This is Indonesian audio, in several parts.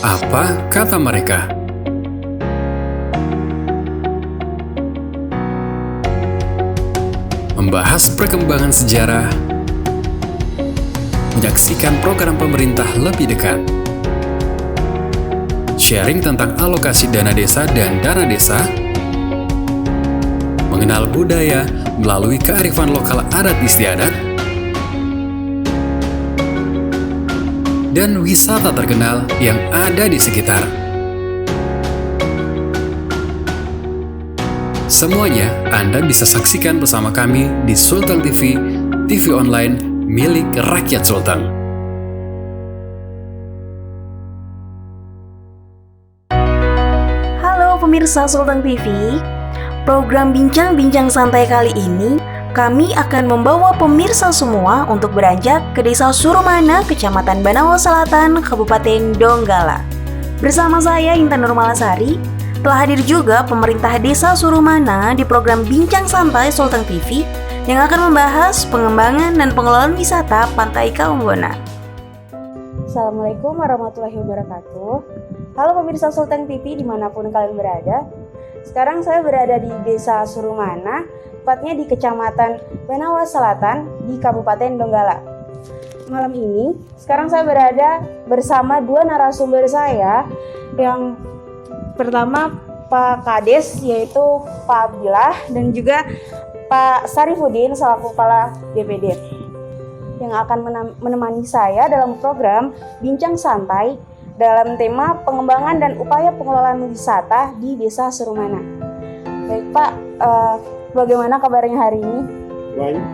Apa kata mereka? Membahas perkembangan sejarah, menyaksikan program pemerintah lebih dekat, sharing tentang alokasi dana desa dan dana desa, mengenal budaya melalui kearifan lokal adat istiadat, dan wisata terkenal yang ada di sekitar. Semuanya Anda bisa saksikan bersama kami di Sulteng TV, TV online milik rakyat Sulteng. Halo pemirsa Sulteng TV, program Bincang-Bincang Santai kali ini kami akan membawa pemirsa semua untuk beranjak ke Desa Surumana, Kecamatan Banawa Selatan, Kabupaten Donggala. Bersama saya Intan Nurmalasari, telah hadir juga pemerintah Desa Surumana di program Bincang Santai Sulteng TV yang akan membahas pengembangan dan pengelolaan wisata Pantai Kaumbona. Assalamualaikum warahmatullahi wabarakatuh. Halo pemirsa Sulteng TV dimanapun kalian berada. Sekarang saya berada di Desa Surumana, tepatnya di Kecamatan Banawa Selatan di Kabupaten Donggala. Malam ini, sekarang saya berada bersama dua narasumber saya. Yang pertama Pak Kades, yaitu Pak Abdillah, dan juga Pak Sarifudin selaku Kepala DPD, yang akan menemani saya dalam program Bincang Santai dalam tema pengembangan dan upaya pengelolaan wisata di Desa Surumana. Baik Pak, bagaimana kabarnya hari ini? Baik.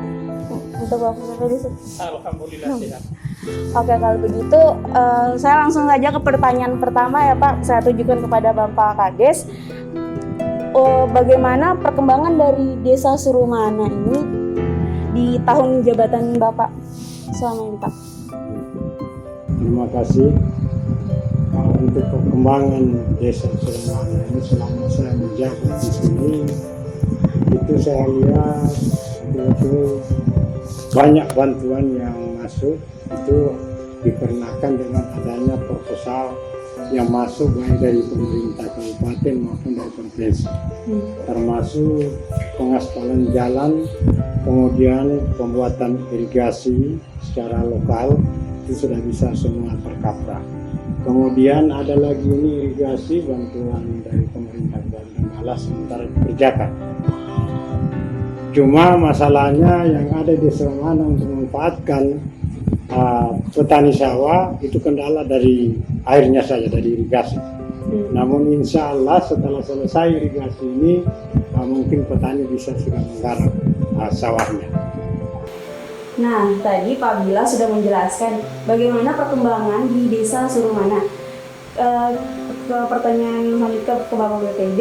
Untuk Bapak Kades. Alhamdulillah sehat. Oke, kalau begitu saya langsung saja ke pertanyaan pertama ya Pak. Saya tujukan kepada Bapak Kades. Bagaimana perkembangan dari Desa Surumana ini di tahun jabatan Bapak selama ini Pak? Terima kasih. Untuk perkembangan Desa Surumana ini selama saya menjabat di sini, itu saya lihat itu banyak bantuan yang masuk, itu dikarenakan dengan adanya proposal yang masuk baik dari pemerintah kabupaten maupun dari provinsi, termasuk pengaspalan jalan, kemudian pembuatan irigasi secara lokal itu sudah bisa semua tercover. Kemudian ada lagi ini irigasi bantuan dari pemerintah Donggala sementara dikerjakan. Cuma masalahnya yang ada di Surumana untuk memanfaatkan petani sawah itu kendala dari airnya saja, dari irigasi. Namun insya Allah setelah selesai irigasi ini mungkin petani bisa sudah menggarap sawahnya. Nah, tadi Pak Bila sudah menjelaskan bagaimana perkembangan di Desa Surumana. Ke pertanyaan selanjutnya ke Bapak BPD,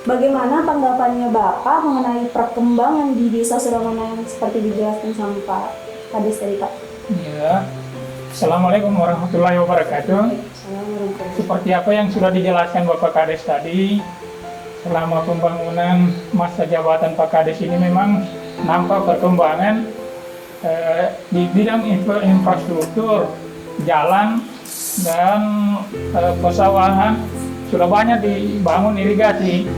bagaimana tanggapannya Bapak mengenai perkembangan di Desa Surumana yang seperti dijelaskan sama Pak Kades tadi Pak? Ya, Assalamualaikum warahmatullahi wabarakatuh. Seperti apa yang sudah dijelaskan Bapak Kades tadi, selama pembangunan masa jabatan Pak Kades ini memang nampak perkembangan di bidang infrastruktur, jalan, dan pesawahan sudah banyak dibangun irigasi.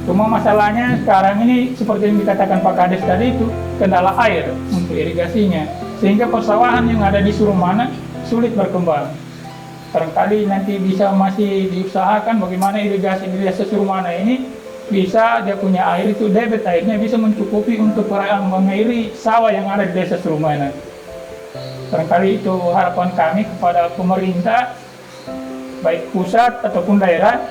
Cuma masalahnya sekarang ini seperti yang dikatakan Pak Kades tadi itu kendala air untuk irigasinya, sehingga persawahan yang ada di Surumana sulit berkembang. Barangkali nanti bisa masih diusahakan bagaimana irigasi di Desa Surumana ini bisa dia punya air itu debit airnya bisa mencukupi untuk mengairi sawah yang ada di Desa Surumana. Barangkali itu harapan kami kepada pemerintah baik pusat ataupun daerah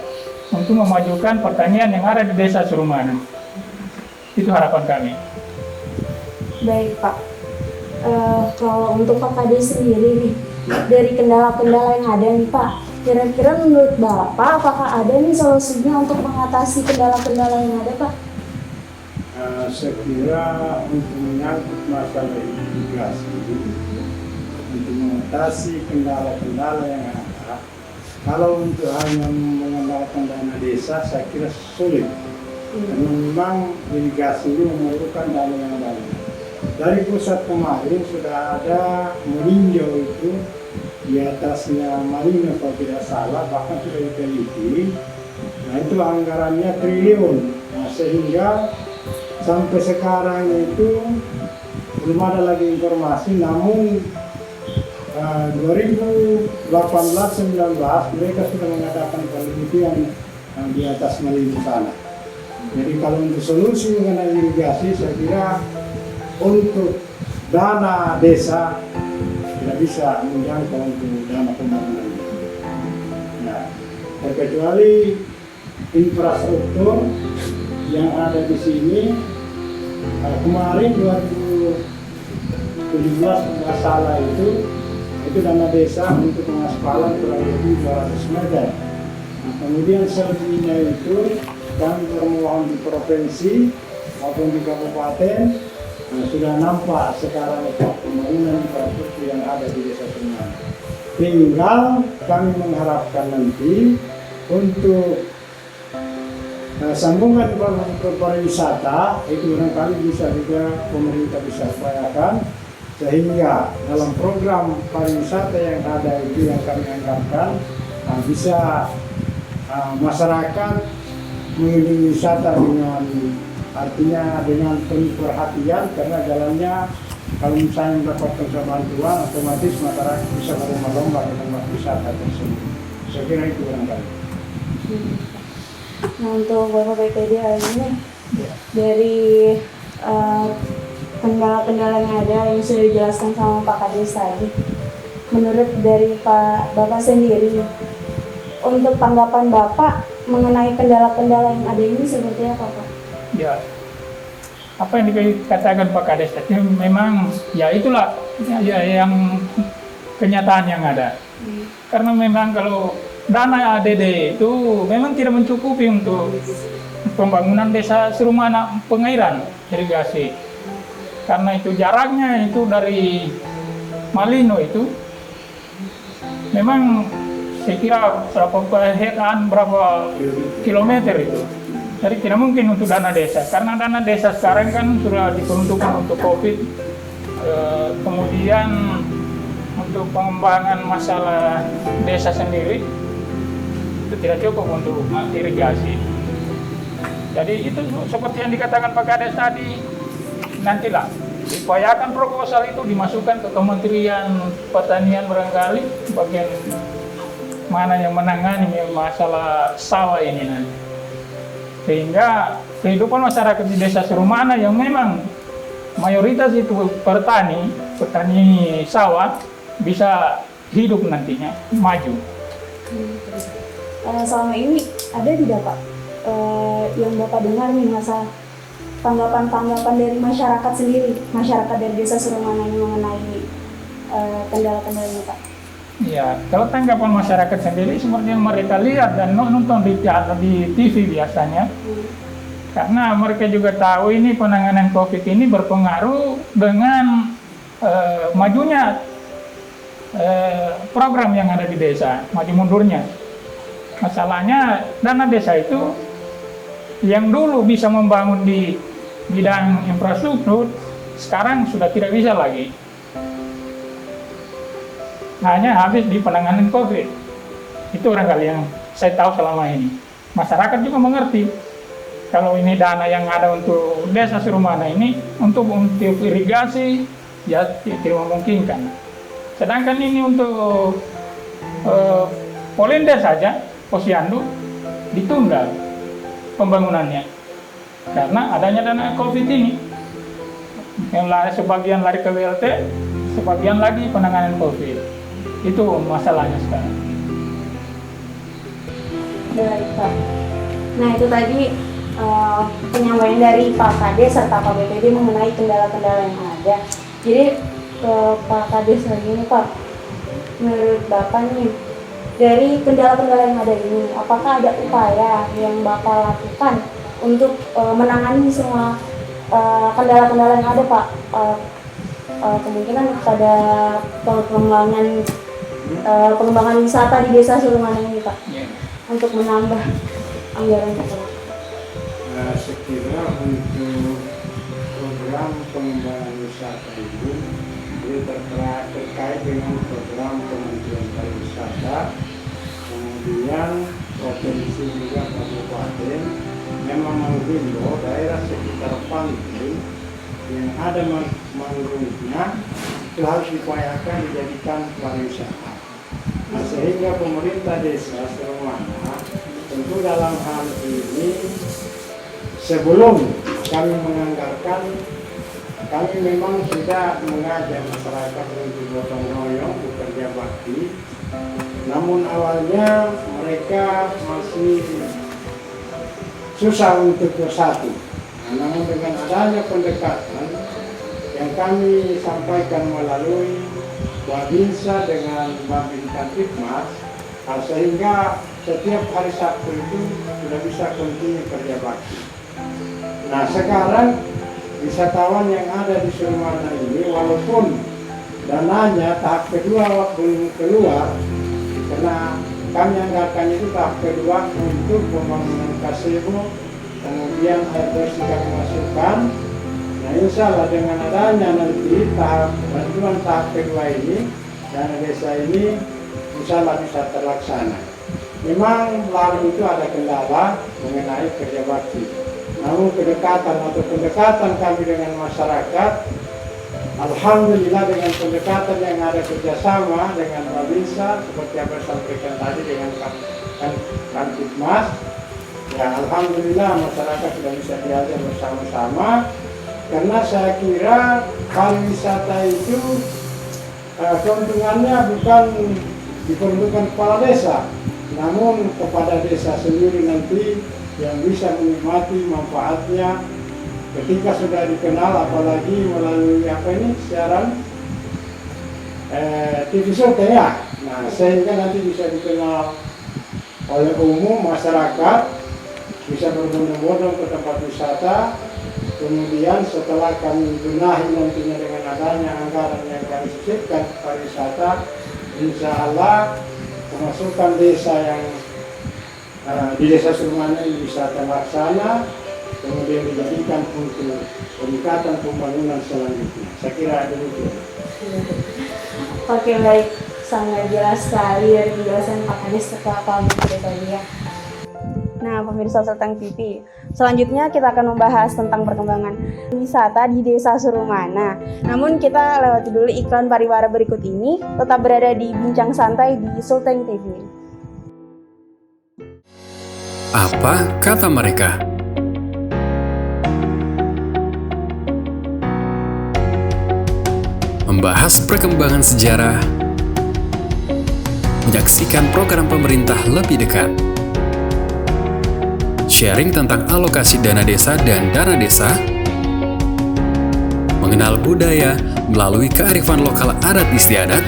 untuk memajukan pertanian yang ada di Desa Surumana. Itu harapan kami. Baik Pak, kalau untuk Pak Kades sendiri nih, dari kendala-kendala yang ada nih Pak, kira-kira menurut Bapak apakah ada nih solusinya untuk mengatasi kendala-kendala yang ada Pak? Saya kira untuk menyangkut masalah irigasi, untuk mengatasi kendala-kendala yang ada, kalau untuk hanya mengandalkan dana desa, saya kira sulit. Karena memang irigasi ini memerlukan dana yang banyak. Dari pusat kemarin sudah ada meninjau itu di atasnya Marina kalau tidak salah, bahkan sudah diteliti. Nah itu anggarannya triliun. Nah, sehingga sampai sekarang itu belum ada lagi informasi, namun 2018-19 mereka sudah mengadakan penelitian di atas Marina sana. Jadi kalau untuk solusi mengenai irigasi, saya kira untuk dana desa tidak bisa menjangkau untuk dana pembangunan. Nah, terkecuali infrastruktur yang ada di sini. Kemarin 2017 nggak salah itu dana desa untuk pengaspalan kurang lebih 200 meter. Nah, kemudian selebihnya itu kami bermohon di provinsi maupun di kabupaten. Nah, sudah nampak sekarang pembangunan infrastruktur yang ada di Desa Surumana. Tinggal kami mengharapkan nanti untuk sambungan pariwisata itu barangkali bisa juga pemerintah bisa upayakan, sehingga dalam program pariwisata yang ada itu yang kami anggarkan bisa masyarakat mengunjungi wisata dengan artinya dengan penuh perhatian, karena jalannya kalau misalnya mendapatkan bantuan otomatis masyarakat bisa berlomba-lomba di tempat wisata tersebut. Saya kira itu barangkali. Nah untuk Bapak BPD hari ini dari kendala-kendala yang ada yang sudah dijelaskan sama Pak Kades tadi, menurut dari Bapak sendiri, untuk tanggapan Bapak mengenai kendala-kendala yang ada ini seperti apa Pak? Ya, apa yang dikatakan Pak Kades tadi memang ya itulah ya yang kenyataan yang ada. Karena memang kalau dana ADD itu memang tidak mencukupi untuk pembangunan desa Surumana pengairan irigasi. Karena itu jaraknya itu dari Malino itu memang saya kira berapa kilometer itu. Jadi tidak mungkin untuk dana desa, karena dana desa sekarang kan sudah diperuntukkan untuk COVID, kemudian untuk pengembangan masalah desa sendiri itu tidak cukup untuk irigasi. Jadi itu seperti yang dikatakan Pak Kades tadi, nantilah diupayakan proposal itu dimasukkan ke Kementerian Pertanian barangkali bagian mana yang menangani masalah sawah ini nanti. Sehingga kehidupan masyarakat di Desa Surumana yang memang mayoritas itu petani sawah bisa hidup nantinya, maju. Selama ini ada tidak Pak yang Bapak dengar nih masa tanggapan-tanggapan dari masyarakat sendiri, masyarakat dari Desa Surumana ini mengenai kendala-kendala ini Pak? Ya, kalau tanggapan masyarakat sendiri seperti yang mereka lihat dan nonton di TV biasanya, karena mereka juga tahu ini penanganan COVID ini berpengaruh dengan majunya program yang ada di desa, maju mundurnya. Masalahnya dana desa itu yang dulu bisa membangun di bidang infrastruktur, sekarang sudah tidak bisa lagi. Hanya habis di penanganan COVID. Itu barangkali yang saya tahu selama ini. Masyarakat juga mengerti kalau ini dana yang ada untuk Desa Surumana ini untuk irigasi ya tidak memungkinkan. Sedangkan ini untuk Polenda saja, Posyandu ditunda pembangunannya karena adanya dana COVID ini. Yang sebagian lari ke BLT, sebagian lagi penanganan COVID. Itu masalahnya sekarang. Baik Pak. Nah itu tadi penyampaian dari Pak Kades serta Pak BPD mengenai kendala-kendala yang ada. Jadi ke Pak Kades lagi nih Pak, menurut Bapak nih dari kendala-kendala yang ada ini, apakah ada upaya yang Bapak lakukan untuk menangani semua kendala-kendala yang ada Pak? Kemungkinan pada pengembangan wisata di Desa Surumana ini Pak, untuk menambah anggaran tersebut. Saya kira untuk program pengembangan wisata itu terkait dengan program Kementerian ada, kemudian provinsi juga kabupaten memang menghimbau daerah sekitar pantai yang ada mangrovenya itu harus diupayakan dijadikan pariwisata. Nah, sehingga pemerintah desa Serumana tentu dalam hal ini sebelum kami menganggarkan, kami memang sudah mengajak masyarakat untuk gotong royong bekerja bakti. Namun awalnya mereka masih susah untuk bersatu. Nah, namun dengan adanya pendekatan yang kami sampaikan melalui Babinsa dengan Babinsa Tipmas, sehingga setiap hari Sabtu itu sudah bisa kontinu kerja bakti. Nah, sekarang wisatawan yang ada di Serumana ini walaupun dananya tahap kedua belum keluar, karena kami anggarkan itu tahap kedua untuk pembangunan gazebo, kemudian air bersih kami masukkan. Nah, insya Allah dengan adanya nanti bantuan tahap kedua ini, dana desa ini insya Allah bisa terlaksana. Memang lalu itu ada kendala mengenai kerja bakti. Namun pendekatan kami dengan masyarakat, alhamdulillah dengan pendekatan yang ada kerjasama dengan Babinsa seperti apa disampaikan tadi dengan Kantipmas, ya alhamdulillah masyarakat sudah bisa diajak bersama-sama. Karena saya kira pariwisata itu keuntungannya bukan diperuntukkan kepala desa, namun kepada desa sendiri nanti yang bisa menikmati manfaatnya ketika sudah dikenal, apalagi melalui siaran TV ya. Nah, sehingga nanti bisa dikenal oleh umum masyarakat, bisa berbondong-bondong ke tempat wisata. Kemudian setelah kami benahi nantinya dengan adanya anggaran yang kami sisipkan pariwisata, insya Allah pemasukan desa yang di desa Serumana ini bisa terlaksana, kemudian dijadikan untuk peningkatan pembangunan selanjutnya. Saya kira demikian. Oke, baik, sangat jelas sekali dari penjelasan Pak Kades setelah Pak Menteri tadi ya. Nah, pemirsa Sulteng TV, selanjutnya kita akan membahas tentang perkembangan wisata di Desa Serumana. Namun kita lewati dulu iklan pariwara berikut ini. Tetap berada di Bincang Santai di Sulteng TV. Apa kata mereka? Membahas perkembangan sejarah, menyaksikan program pemerintah lebih dekat, sharing tentang alokasi dana desa dan dana desa, mengenal budaya melalui kearifan lokal adat istiadat,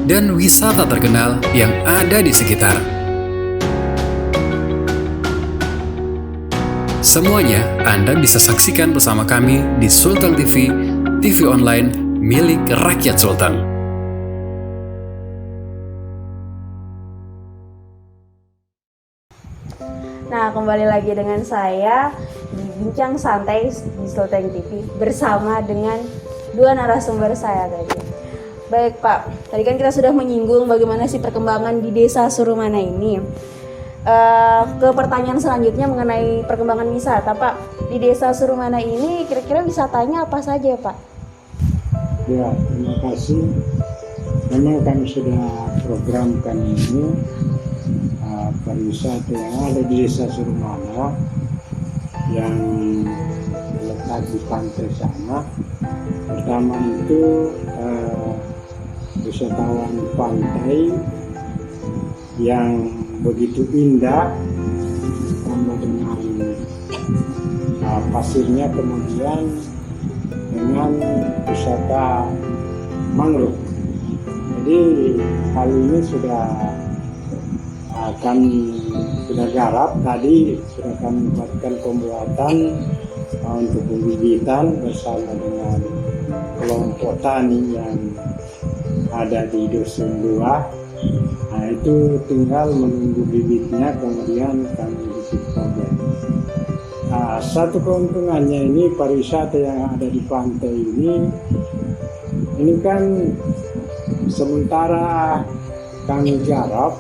dan wisata terkenal yang ada di sekitar. Semuanya Anda bisa saksikan bersama kami di Sulteng TV, TV online milik rakyat Sulteng. Nah, kembali lagi dengan saya di Bincang Santai di Sulteng TV bersama dengan dua narasumber saya tadi. Baik Pak, tadi kan kita sudah menyinggung bagaimana sih perkembangan di Desa Serumana ini. Ke pertanyaan selanjutnya mengenai perkembangan wisata Pak. Di Desa Serumana ini kira-kira wisatanya apa saja Pak? Ya, terima kasih. Memang kami sudah programkan ini pariwisata yang ada di Desa Serumana yang terletak di pantai sana. Pertama itu wisatawan pantai yang begitu indah, sama dengan pasirnya, kemudian dengan wisata mangrove. Jadi hal ini sudah kami garap. Tadi sudah kami buatkan pembuatan untuk pembibitan bersama dengan kelompok tani yang ada di Dusun 2. Nah, itu tinggal menunggu bibitnya, kemudian kami bibit project. Nah, satu keuntungannya ini pariwisata yang ada di pantai ini kan sementara kami garap,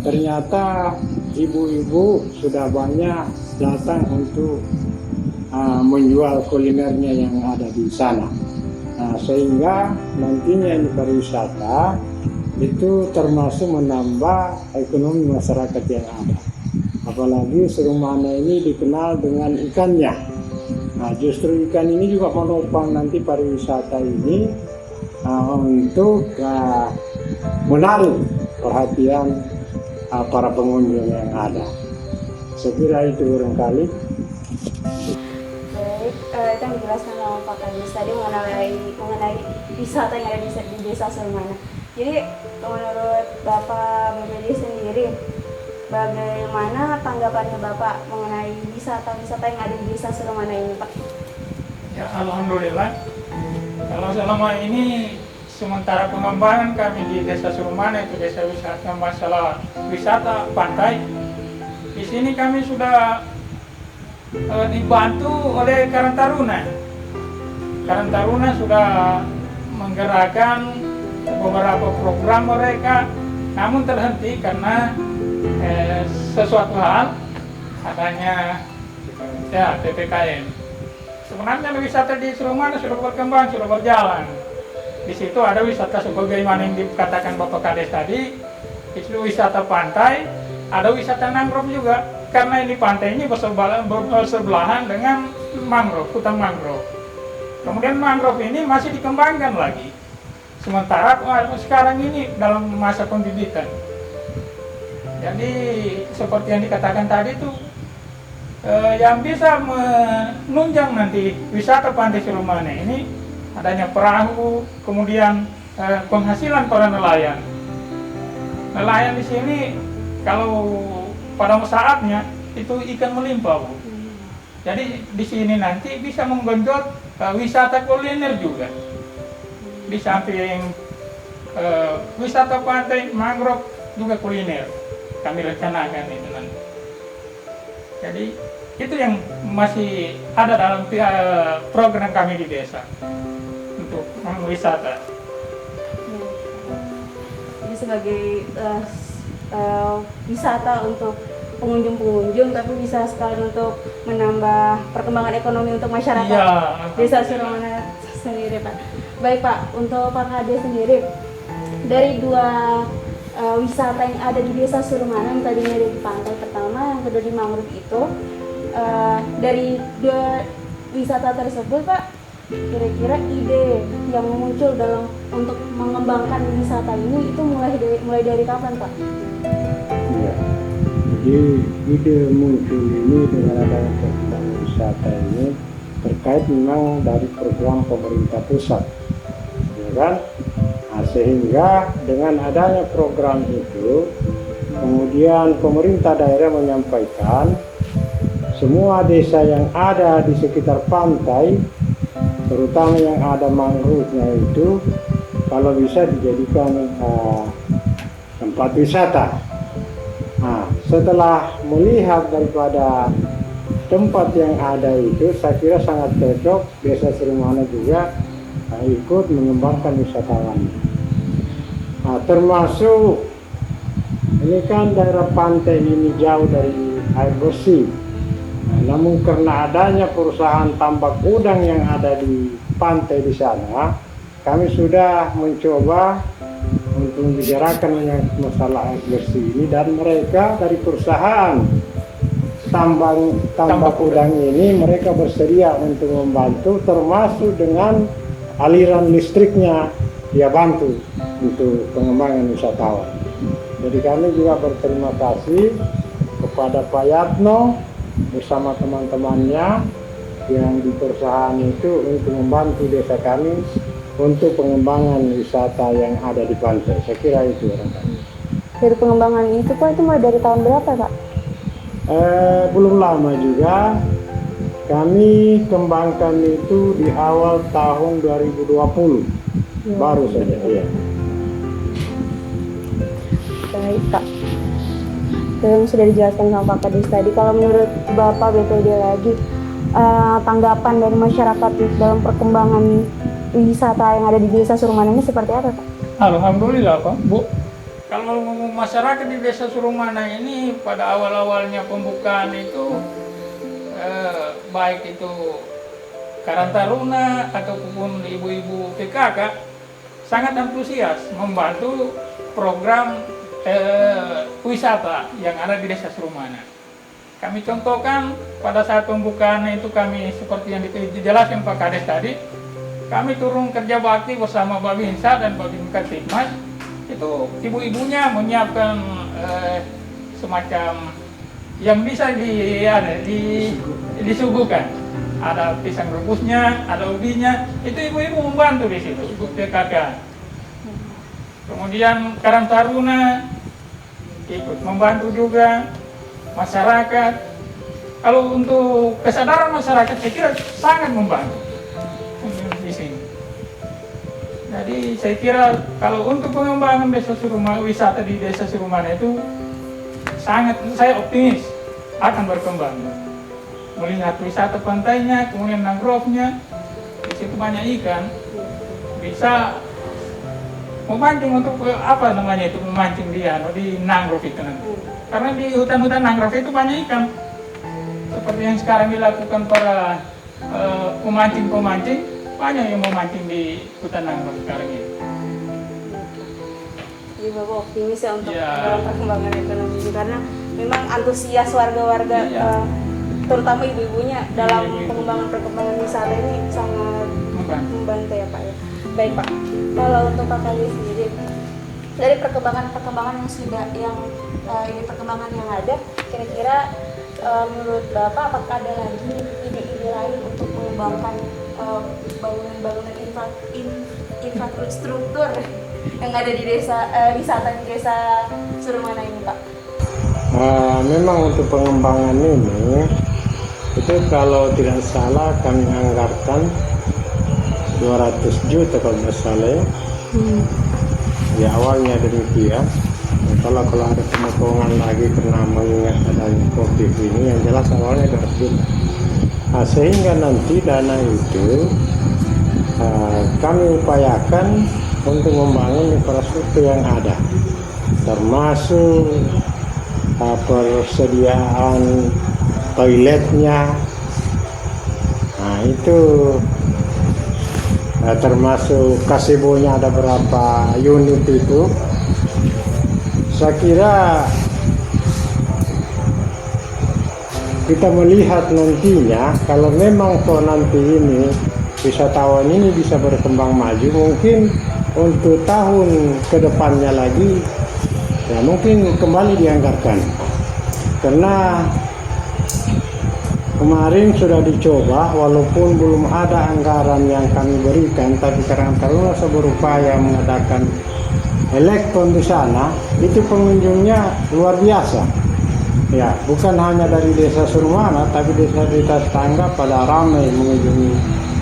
ternyata ibu-ibu sudah banyak datang untuk menjual kulinernya yang ada di sana. Sehingga nantinya ini pariwisata itu termasuk menambah ekonomi masyarakat yang ada. Apalagi Surumana ini dikenal dengan ikannya. Justru ikan ini juga menopang nanti pariwisata ini untuk menarik perhatian para pengunjung yang ada. Saya kira itu barangkali. Baik, itu yang dijelaskan oleh Pak Kadis tadi mengenai wisata yang ada di Desa Surumana. Jadi menurut Bapak BPD sendiri, bagaimana tanggapannya Bapak mengenai wisata-wisata yang ada di Desa Surumana ini, Pak? Ya, alhamdulillah. Kalau selama ini sementara pengembangan kami di Desa Surumana itu desa wisata masalah wisata pantai. Di sini kami sudah dibantu oleh Karang Taruna. Karang Taruna sudah menggerakkan beberapa program mereka, namun terhenti karena sesuatu hal adanya PPKM. Sebenarnya wisata di Surumana sudah berkembang, sudah berjalan. Di situ ada wisata sebagaimana yang dikatakan Bapak Kades tadi, itu wisata pantai, ada wisata mangrove juga. Karena ini pantai ini bersebelahan dengan mangrove, hutan mangrove. Kemudian mangrove ini masih dikembangkan lagi. Sementara sekarang ini dalam masa pembibitan. Jadi seperti yang dikatakan tadi itu, yang bisa menunjang nanti wisata pantai Surumana ini adanya perahu, kemudian penghasilan para nelayan. Nelayan di sini kalau pada saatnya itu ikan melimpah, Bu. Jadi di sini nanti bisa menggenjot wisata kuliner juga. Di samping wisata pantai mangrove juga kuliner kami rencanakan itu nanti. Jadi itu yang masih ada dalam program kami di desa untuk wisata. Jadi sebagai wisata untuk pengunjung-pengunjung, tapi bisa sekali untuk menambah perkembangan ekonomi untuk masyarakat Desa Surumana sendiri, Pak. Baik, Pak, untuk Pak Kades sendiri, dari dua wisata yang ada di Desa Surumana, yang tadinya ada di pantai pertama, yang kedua di mangrove itu, dari dua wisata tersebut, Pak, kira-kira ide yang muncul dalam untuk mengembangkan wisata ini itu mulai dari kapan, Pak? Ya, jadi ide muncul ini dengan adanya perkembangan wisata ini terkait memang dari program pemerintah pusat, ya kan? Sehingga dengan adanya program itu, kemudian pemerintah daerah menyampaikan semua desa yang ada di sekitar pantai, terutama yang ada mangrove-nya itu, kalau bisa dijadikan tempat wisata. Nah, setelah melihat daripada tempat yang ada itu, saya kira sangat cocok Desa Surumana juga ikut mengembangkan wisatawan. Nah, termasuk ini kan daerah pantai ini jauh dari air bersih. Namun karena adanya perusahaan tambak udang yang ada di pantai di sana, kami sudah mencoba untuk membicarakan masalah air bersih ini, dan mereka dari perusahaan tambak udang ini mereka bersedia untuk membantu, termasuk dengan aliran listriknya dia bantu untuk pengembangan wisatawan. Jadi kami juga berterima kasih kepada Pak Yatno bersama teman-temannya yang di perusahaan itu untuk membantu desa kami untuk pengembangan wisata yang ada di pantai. Saya kira itu barangkali. Dari pengembangan itu, Pak, itu mulai dari tahun berapa, Pak? Belum lama juga. Kami kembangkan itu di awal tahun 2020, baru saja. Ya. Baik, Pak. Yang sudah dijelaskan sama Pak Kades tadi, kalau menurut Bapak BPD lagi, tanggapan dari masyarakat dalam perkembangan wisata yang ada di Desa Surumana ini seperti apa, Pak? Alhamdulillah Pak, Bu. Kalau masyarakat di Desa Surumana ini pada awal-awalnya pembukaan itu baik itu Karang Taruna ataupun ibu-ibu PKK sangat antusias membantu program wisata yang ada di Desa Surumana. Kami contohkan pada saat pembukaan itu kami seperti yang dijelaskan Pak Kades tadi, kami turun kerja bakti bersama Babinsa dan Babinsa Tikmas. Itu ibu-ibunya menyiapkan semacam yang bisa disuguhkan. Ada pisang rebusnya, ada ubinya. Itu ibu-ibu membantu di situ, ibu PKK. Kemudian Karang Taruna ikut membantu juga masyarakat. Kalau untuk kesadaran masyarakat saya kira sangat membantu di sini. Jadi saya kira kalau untuk pengembangan desa Surumana, wisata di Desa Surumana itu sangat, saya optimis akan berkembang. Melihat wisata pantainya, kemudian mangrove-nya, di situ banyak ikan, bisa memancing untuk apa namanya itu, memancing di mangrove itu nanti. Karena di hutan-hutan mangrove itu banyak ikan. Seperti yang sekarang dilakukan para pemancing-pemancing, banyak yang memancing di hutan mangrove sekarang ini. Jadi Bapak optimis ya untuk dalam perkembangan ekonomi ini, karena memang antusias warga-warga, terutama ibu-ibunya dalam pengembangan wisata ini sangat membantu ya Pak ya. Baik Pak, kalau untuk Pak Kades sendiri, dari perkembangan yang perkembangan yang ada, kira-kira menurut Bapak apakah ada lagi ide-ide lain untuk mengembangkan bangunan-bangunan infrastruktur yang ada di wisata di Desa Surumana ini Pak? Memang untuk pengembangan ini, itu kalau tidak salah kami anggarkan 200 juta kalau tidak salah ya. Ya awalnya demikian. Kalau ada pemotongan lagi karena mengingat adanya COVID ini, yang jelas awalnya 200 juta. Sehingga nanti dana itu kami upayakan untuk membangun infrastruktur yang ada, termasuk persediaan toiletnya. Nah itu termasuk gazebo-nya ada berapa unit itu. Saya kira kita melihat nantinya, kalau memang nanti ini wisatawan ini bisa berkembang maju, mungkin untuk tahun kedepannya lagi ya mungkin kembali dianggarkan. Karena kemarin sudah dicoba, walaupun belum ada anggaran yang kami berikan, tapi Karang Taruna berupaya mengadakan elektron di sana. Itu pengunjungnya luar biasa. Ya, bukan hanya dari Desa Surumana, tapi desa-desa tetangga pada ramai mengunjungi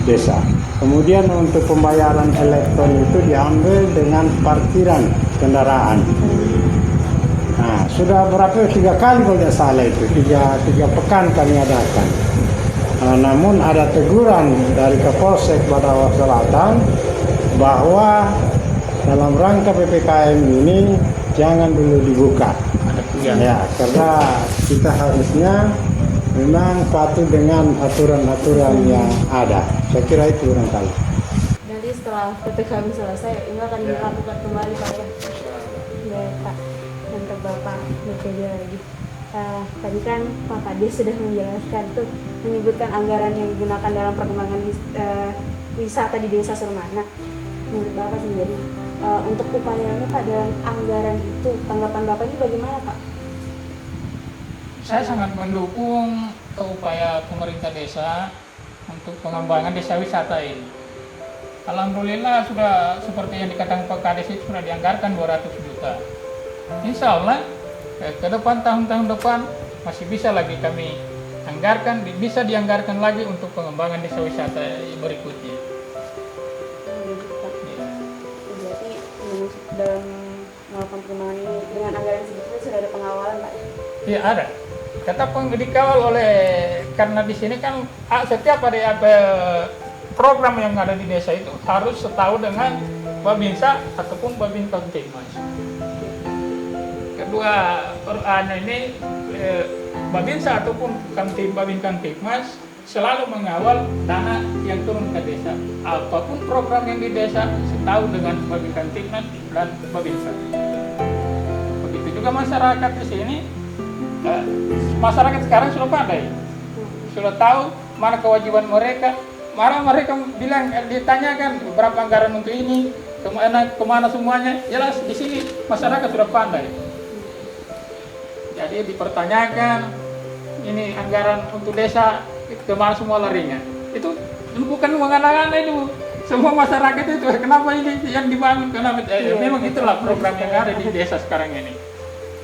desa. Kemudian untuk pembayaran elektron itu diambil dengan parkiran kendaraan. Nah, sudah berapa 3 kali kalau tidak salah itu, 3 pekan kami adakan. Namun ada teguran dari Kapolsek Badawa Selatan bahwa dalam rangka PPKM ini jangan dulu dibuka. Ya, karena kita harusnya memang patuh dengan aturan-aturan yang ada. Saya kira itu barangkali. Nanti setelah PPKM selesai, ini akan dilakukan kembali Pak ya. Ya Pak, untuk Bapak bekerja lagi. Tadi kan Pak Kades sudah menjelaskan tuh, menyebutkan anggaran yang digunakan dalam perkembangan wisata di Desa Surumana. Menurut Bapak sendiri, untuk upayanya Pak dalam anggaran itu, tanggapan Bapak ini bagaimana Pak? Saya sangat mendukung upaya pemerintah desa untuk pengembangan desa wisata ini. Alhamdulillah sudah seperti yang dikatakan Pak Kades itu sudah dianggarkan 200 juta. Insya Allah ke depan, tahun-tahun depan masih bisa lagi kami anggarkan, bisa dianggarkan lagi untuk pengembangan desa wisata berikutnya. Berarti dalam melakukan pengembangan ini dengan anggaran segitu sudah ada pengawalan Pak? Iya ada. Tetap dikawal oleh, karena di sini kan setiap ada program yang ada di desa itu harus setahu dengan Babinsa ataupun Babin Kamtibmas. Kedua ini Babinsa ataupun Babin Kamtibmas selalu mengawal dana yang turun ke desa. Apapun program yang di desa setahun dengan Babin Kamtibmas dan Babinsa. Begitu juga masyarakat di sini. Masyarakat sekarang sudah pandai, sudah tahu mana kewajiban mereka. Malah mereka bilang, ditanyakan berapa anggaran untuk ini, kemana semuanya. Jelas di sini masyarakat sudah pandai. Jadi dipertanyakan ini anggaran untuk desa kemana semua larinya. Itu bukan mengada-ngada itu. Semua masyarakat itu kenapa ini yang dibangun, kenapa? Memang itulah program yang ada di desa sekarang ini.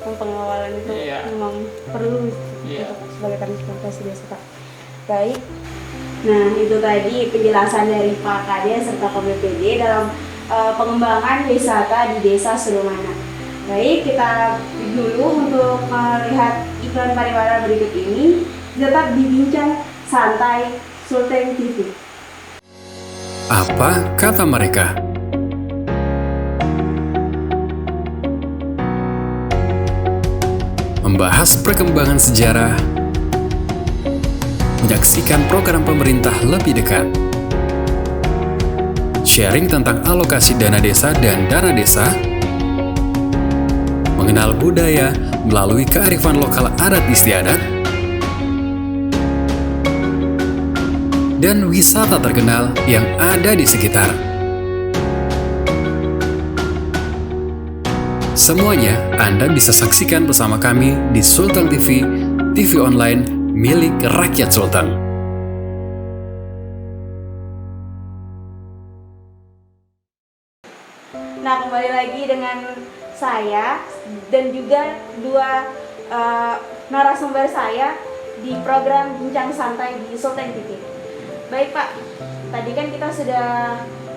Pengawalan itu memang perlu untuk sebagai transportasi desa, Pak. Baik. Nah, itu tadi penjelasan dari Pak Kades serta Pak BPD dalam pengembangan wisata di Desa Surumana. Baik, kita dulu untuk melihat iklan pariwara berikut ini. Tetap dibincang santai Sulteng TV. Apa kata mereka? Membahas perkembangan sejarah, menyaksikan program pemerintah lebih dekat, sharing tentang alokasi dana desa dan dana desa, mengenal budaya melalui kearifan lokal adat istiadat, dan wisata terkenal yang ada di sekitar. Semuanya Anda bisa saksikan bersama kami di Sultan TV, TV online milik rakyat Sultan. Nah, kembali lagi dengan saya dan juga dua narasumber saya di program Bincang Santai di Sultan TV. Baik Pak, tadi kan kita sudah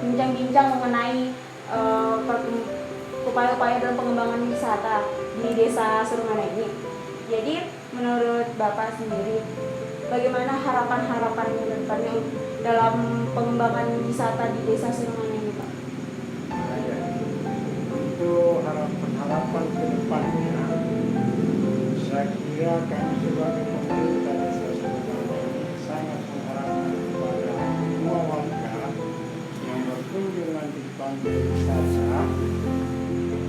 bincang-bincang mengenai upaya-upaya dalam pengembangan wisata di Desa Surumana ini. Jadi menurut Bapak sendiri, bagaimana harapan-harapannya ke depannya dalam pengembangan wisata di Desa Surumana ini, Pak? Untuk harapan-harapan ke depannya, saya kira kami sebagai pemerintah Desa Surumana ini sangat mengharapkan kepada semua warga yang berkunjungan di pantai wisata.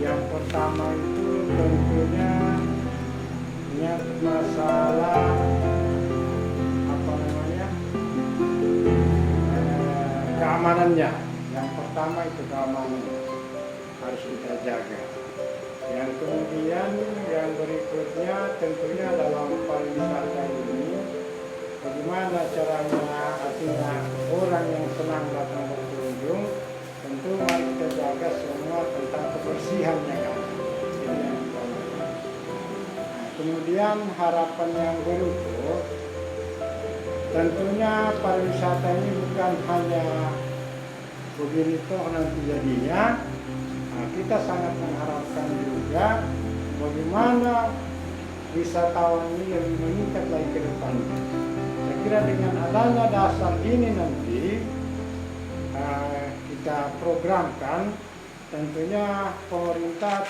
Yang pertama itu tentunya masalah keamanannya. Yang pertama itu keamanan harus kita jaga. Yang kemudian yang berikutnya tentunya dalam pariwisata ini bagaimana caranya, artinya orang yang senang datang berkunjung tentu mari kita jaga semua tentang kebersihannya kan. Kemudian harapan yang berikut, tentunya pariwisata ini bukan hanya begini toh nanti jadinya. Nah, kita sangat mengharapkan juga bagaimana wisatawan ini lebih meningkat lagi ke depannya. Saya kira dengan adanya dasar ini nanti kita programkan, tentunya pemerintah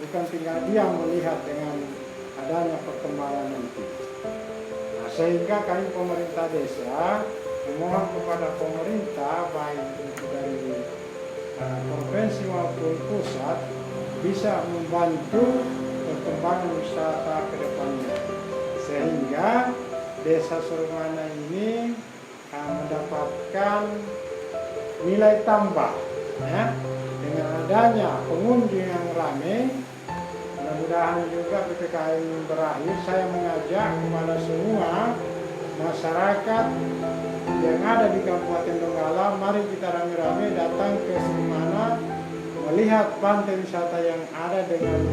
bukan tinggal diam melihat dengan adanya perkembangan nanti. Nah, sehingga kami pemerintah desa memohon kepada pemerintah baik itu dari provinsi maupun pusat bisa membantu perkembangan wisata ke depannya, sehingga Desa Surumana ini mendapatkan nilai tambah ya, dengan adanya pengunjung yang ramai. Mudah-mudahan juga PPKM berakhir. Saya mengajak kepada semua masyarakat yang ada di Kabupaten Donggala, mari kita rame-rame datang ke Surumana melihat pantai wisata yang ada dengan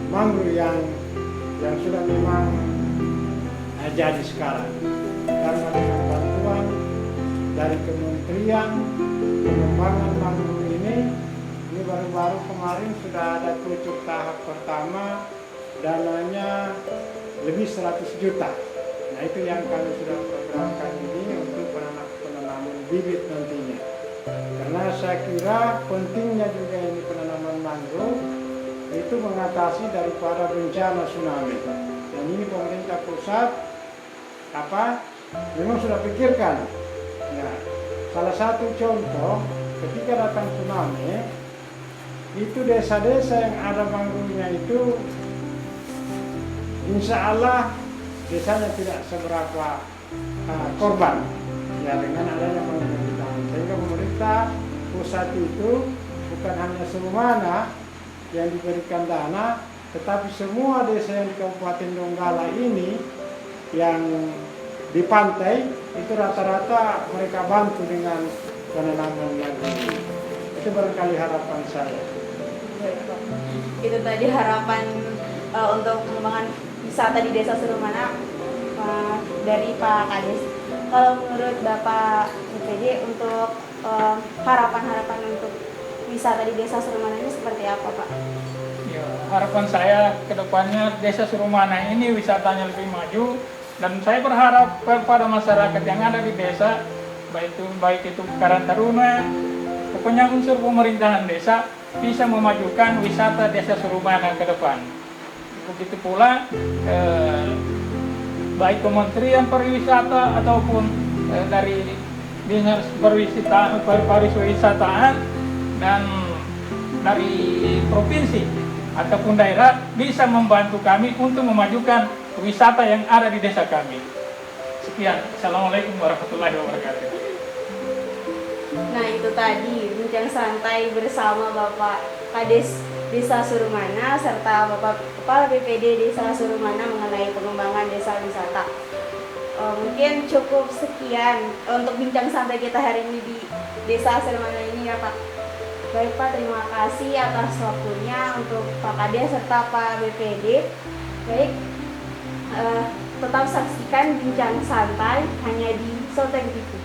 mangrove yang sudah memang jadi sekarang. Karena dengan bantuan dari Kementerian Pengembangan Mangrove ini baru-baru kemarin sudah ada kucuk tahap pertama, dananya lebih 100 juta. Nah, itu yang kami sudah programkan ini untuk penanaman bibit nantinya. Karena saya kira pentingnya juga ini penanaman mangrove itu mengatasi daripada bencana tsunami. Dan ini pemerintah pusat memang sudah pikirkan. Nah, salah satu contoh ketika datang tsunami itu desa-desa yang ada mangrove-nya itu insya Allah desanya tidak seberapa korban ya dengan adanya mangrove ditangani. Sehingga pemerintah pusat itu bukan hanya Surumana yang diberikan dana, tetapi semua desa yang di Kabupaten Donggala ini yang di pantai itu rata-rata mereka bantu dengan penanaman mangrove. Itu barangkali harapan saya. Baik, Pak. Itu tadi harapan untuk pengembangan wisata di Desa Surumana dari Pak Kades. Kalau menurut Bapak BPD untuk harapan-harapan untuk wisata di Desa Surumana ini seperti apa, Pak? Ya, harapan saya ke depannya Desa Surumana ini wisatanya lebih maju, dan saya berharap kepada masyarakat yang ada di desa, baik itu Karang Taruna, pokoknya unsur pemerintahan desa bisa memajukan wisata Desa Surumana ke depan. Begitu pula baik Kementerian Pariwisata ataupun dari Dinas Pariwisataan dan dari provinsi ataupun daerah bisa membantu kami untuk memajukan wisata yang ada di desa kami. Sekian. Assalamualaikum warahmatullahi wabarakatuh. Nah, itu tadi bincang santai bersama Bapak Kades Desa Surumana serta Bapak Kepala BPD Desa Surumana mengenai pengembangan desa wisata. Mungkin cukup sekian untuk bincang santai kita hari ini di Desa Surumana ini ya, Pak. Baik, Pak, terima kasih atas waktunya untuk Pak Kades serta Pak BPD. Baik, tetap saksikan bincang santai hanya di Sulteng TV.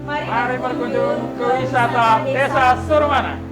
Mari berkunjung ke wisata Desa Surumana.